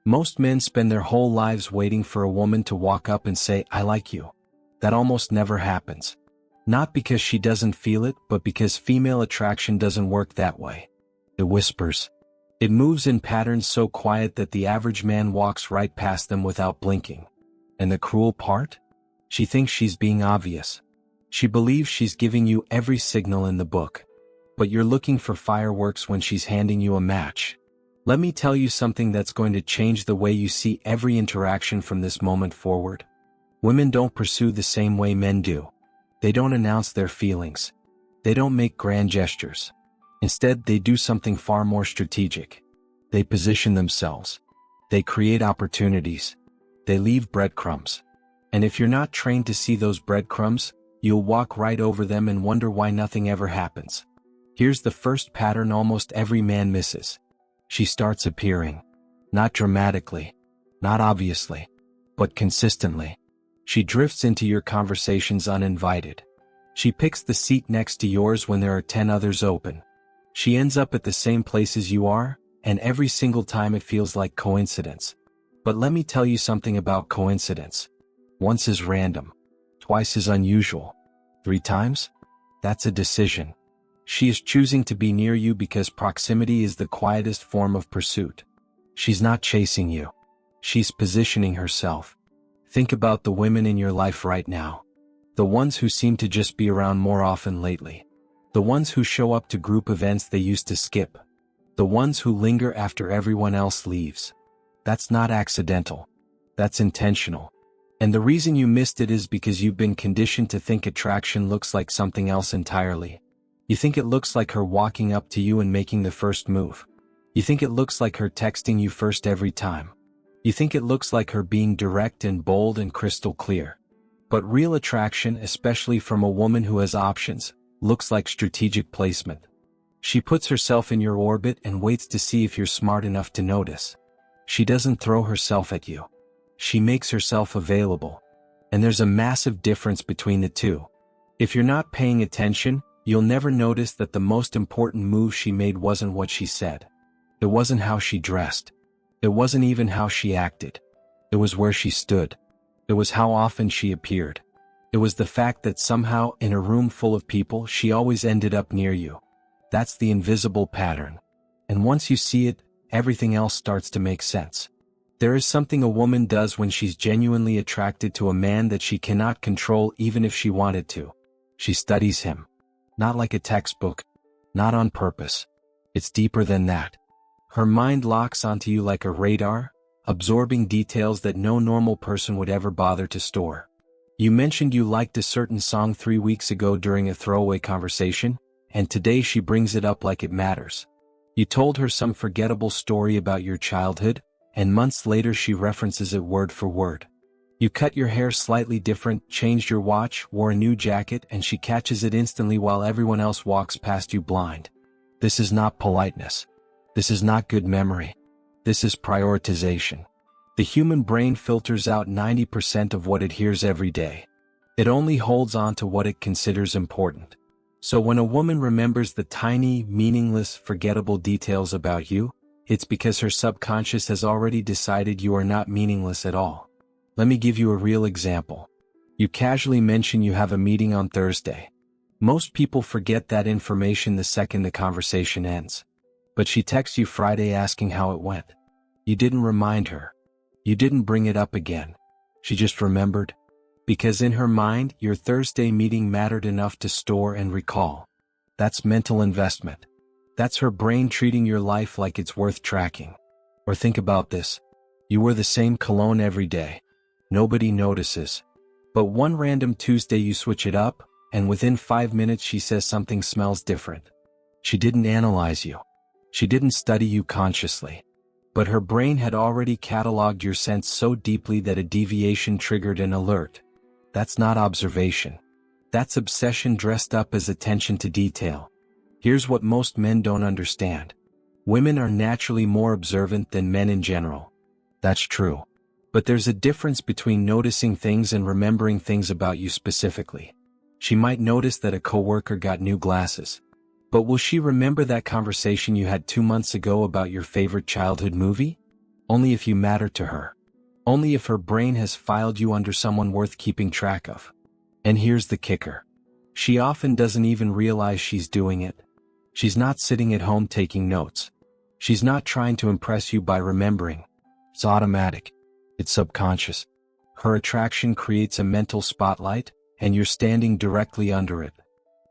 Most men spend their whole lives waiting for a woman to walk up and say, "I like you." That almost never happens. Not because she doesn't feel it, but because female attraction doesn't work that way. It whispers. It moves in patterns so quiet that the average man walks right past them without blinking. And the cruel part? She thinks she's being obvious. She believes she's giving you every signal in the book. But you're looking for fireworks when she's handing you a match. Let me tell you something that's going to change the way you see every interaction from this moment forward. Women don't pursue the same way men do. They don't announce their feelings. They don't make grand gestures. Instead, they do something far more strategic. They position themselves. They create opportunities. They leave breadcrumbs. And if you're not trained to see those breadcrumbs, you'll walk right over them and wonder why nothing ever happens. Here's the first pattern almost every man misses. She starts appearing. Not dramatically. Not obviously. But consistently. She drifts into your conversations uninvited. She picks the seat next to yours when there are 10 others open. She ends up at the same places you are, and every single time it feels like coincidence. But let me tell you something about coincidence. Once is random. Twice is unusual. 3 times? That's a decision. She is choosing to be near you because proximity is the quietest form of pursuit. She's not chasing you. She's positioning herself. Think about the women in your life right now. The ones who seem to just be around more often lately. The ones who show up to group events they used to skip. The ones who linger after everyone else leaves. That's not accidental. That's intentional. And the reason you missed it is because you've been conditioned to think attraction looks like something else entirely. You think it looks like her walking up to you and making the first move. You think it looks like her texting you first every time. You think it looks like her being direct and bold and crystal clear. But real attraction, especially from a woman who has options, looks like strategic placement. She puts herself in your orbit and waits to see if you're smart enough to notice. She doesn't throw herself at you. She makes herself available. And there's a massive difference between the two. If you're not paying attention, you'll never notice that the most important move she made wasn't what she said. It wasn't how she dressed. It wasn't even how she acted. It was where she stood. It was how often she appeared. It was the fact that somehow, in a room full of people, she always ended up near you. That's the invisible pattern. And once you see it, everything else starts to make sense. There is something a woman does when she's genuinely attracted to a man that she cannot control even if she wanted to. She studies him. Not like a textbook. Not on purpose. It's deeper than that. Her mind locks onto you like a radar, absorbing details that no normal person would ever bother to store. You mentioned you liked a certain song 3 weeks ago during a throwaway conversation, and today she brings it up like it matters. You told her some forgettable story about your childhood, and months later she references it word for word. You cut your hair slightly different, changed your watch, wore a new jacket, and she catches it instantly while everyone else walks past you blind. This is not politeness. This is not good memory. This is prioritization. The human brain filters out 90% of what it hears every day. It only holds on to what it considers important. So when a woman remembers the tiny, meaningless, forgettable details about you, it's because her subconscious has already decided you are not meaningless at all. Let me give you a real example. You casually mention you have a meeting on Thursday. Most people forget that information the second the conversation ends. But she texts you Friday asking how it went. You didn't remind her. You didn't bring it up again. She just remembered. Because in her mind, your Thursday meeting mattered enough to store and recall. That's mental investment. That's her brain treating your life like it's worth tracking. Or think about this. You wear the same cologne every day. Nobody notices. But one random Tuesday you switch it up, and within 5 minutes she says something smells different. She didn't analyze you. She didn't study you consciously. But her brain had already cataloged your scent so deeply that a deviation triggered an alert. That's not observation. That's obsession dressed up as attention to detail. Here's what most men don't understand. Women are naturally more observant than men in general. That's true. But there's a difference between noticing things and remembering things about you specifically. She might notice that a coworker got new glasses. But will she remember that conversation you had 2 months ago about your favorite childhood movie? Only if you matter to her. Only if her brain has filed you under someone worth keeping track of. And here's the kicker. She often doesn't even realize she's doing it. She's not sitting at home taking notes. She's not trying to impress you by remembering. It's automatic. It's subconscious. Her attraction creates a mental spotlight, and you're standing directly under it.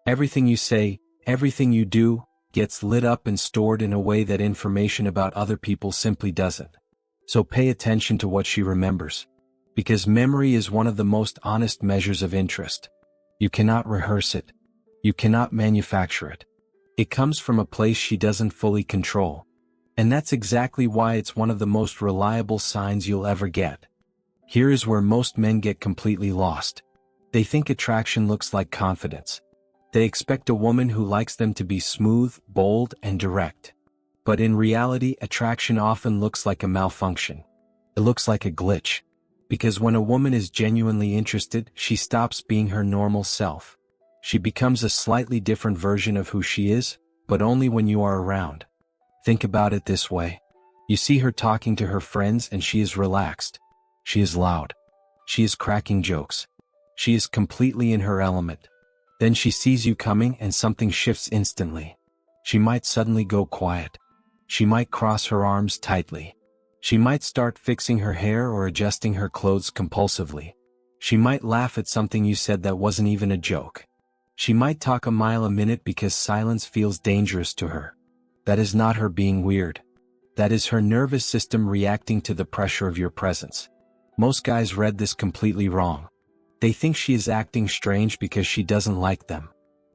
Everything you say, everything you do, gets lit up and stored in a way that information about other people simply doesn't. So pay attention to what she remembers. Because memory is one of the most honest measures of interest. You cannot rehearse it. You cannot manufacture it. It comes from a place she doesn't fully control. And that's exactly why it's one of the most reliable signs you'll ever get. Here is where most men get completely lost. They think attraction looks like confidence. They expect a woman who likes them to be smooth, bold, and direct. But in reality, attraction often looks like a malfunction. It looks like a glitch. Because when a woman is genuinely interested, she stops being her normal self. She becomes a slightly different version of who she is, but only when you are around. Think about it this way. You see her talking to her friends and she is relaxed. She is loud. She is cracking jokes. She is completely in her element. Then she sees you coming and something shifts instantly. She might suddenly go quiet. She might cross her arms tightly. She might start fixing her hair or adjusting her clothes compulsively. She might laugh at something you said that wasn't even a joke. She might talk a mile a minute because silence feels dangerous to her. That is not her being weird. That is her nervous system reacting to the pressure of your presence. Most guys read this completely wrong. They think she is acting strange because she doesn't like them.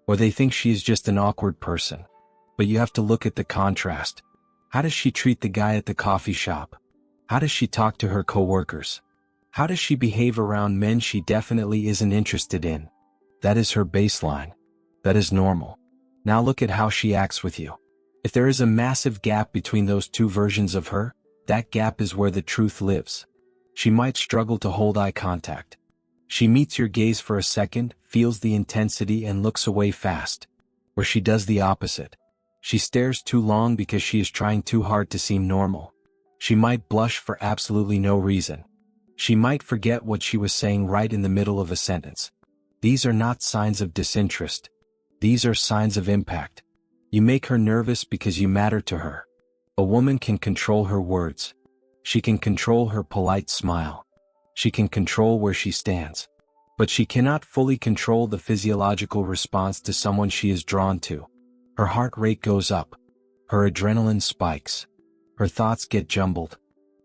Or they think she is just an awkward person. But you have to look at the contrast. How does she treat the guy at the coffee shop? How does she talk to her coworkers? How does she behave around men she definitely isn't interested in? That is her baseline. That is normal. Now look at how she acts with you. If there is a massive gap between those two versions of her, that gap is where the truth lives. She might struggle to hold eye contact. She meets your gaze for a second, feels the intensity and looks away fast. Or she does the opposite. She stares too long because she is trying too hard to seem normal. She might blush for absolutely no reason. She might forget what she was saying right in the middle of a sentence. These are not signs of disinterest. These are signs of impact. You make her nervous because you matter to her. A woman can control her words. She can control her polite smile. She can control where she stands. But she cannot fully control the physiological response to someone she is drawn to. Her heart rate goes up. Her adrenaline spikes. Her thoughts get jumbled.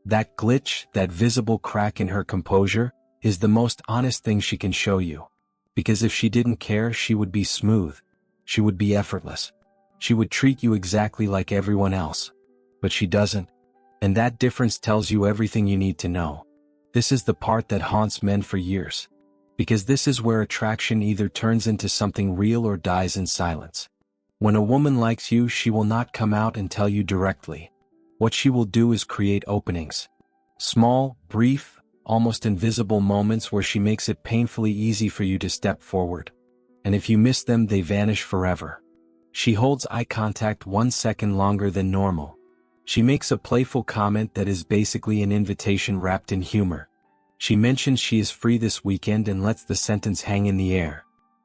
That glitch, that visible crack in her composure, is the most honest thing she can show you. Because if she didn't care, she would be smooth. She would be effortless. She would treat you exactly like everyone else. But she doesn't. And that difference tells you everything you need to know. This is the part that haunts men for years. Because this is where attraction either turns into something real or dies in silence. When a woman likes you, she will not come out and tell you directly. What she will do is create openings. Small, brief, almost invisible moments where she makes it painfully easy for you to step forward. And if you miss them, they vanish forever. She holds eye contact 1 second longer than normal. She makes a playful comment that is basically an invitation wrapped in humor. She mentions she is free this weekend and lets the sentence hang in the air.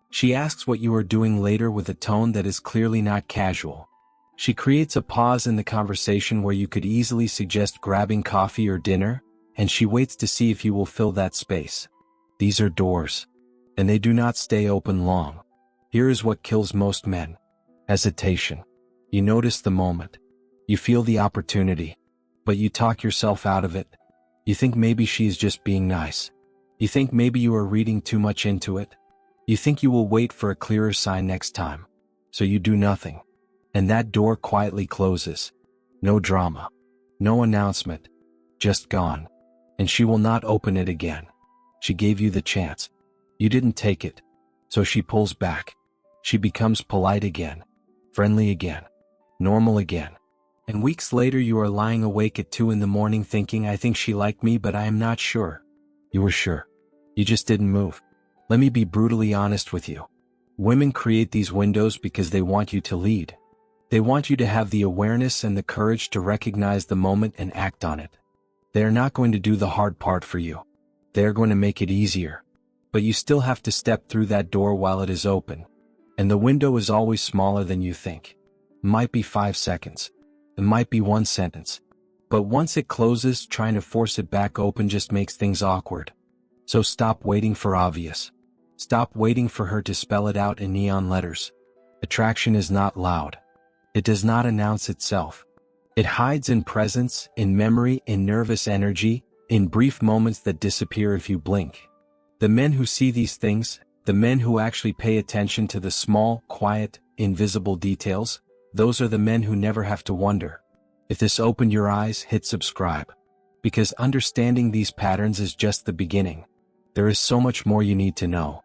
She asks what you are doing later with a tone that is clearly not casual. She creates a pause in the conversation where you could easily suggest grabbing coffee or dinner, and she waits to see if you will fill that space. These are doors. And they do not stay open long. Here is what kills most men. Hesitation. You notice the moment. You feel the opportunity. But you talk yourself out of it. You think maybe she is just being nice. You think maybe you are reading too much into it. You think you will wait for a clearer sign next time. So you do nothing. And that door quietly closes. No drama. No announcement. Just gone. And she will not open it again. She gave you the chance. You didn't take it. So she pulls back. She becomes polite again. Friendly again. Normal again. And weeks later you are lying awake at 2 in the morning thinking, I think she liked me, but I am not sure. You were sure. You just didn't move. Let me be brutally honest with you. Women create these windows because they want you to lead. They want you to have the awareness and the courage to recognize the moment and act on it. They are not going to do the hard part for you. They are going to make it easier. But you still have to step through that door while it is open. And the window is always smaller than you think. It might be 5 seconds. It might be 1 sentence. But once it closes, trying to force it back open just makes things awkward. So stop waiting for obvious. Stop waiting for her to spell it out in neon letters. Attraction is not loud. It does not announce itself. It hides in presence, in memory, in nervous energy, in brief moments that disappear if you blink. The men who see these things, the men who actually pay attention to the small, quiet, invisible details, those are the men who never have to wonder. If this opened your eyes, hit subscribe. Because understanding these patterns is just the beginning. There is so much more you need to know.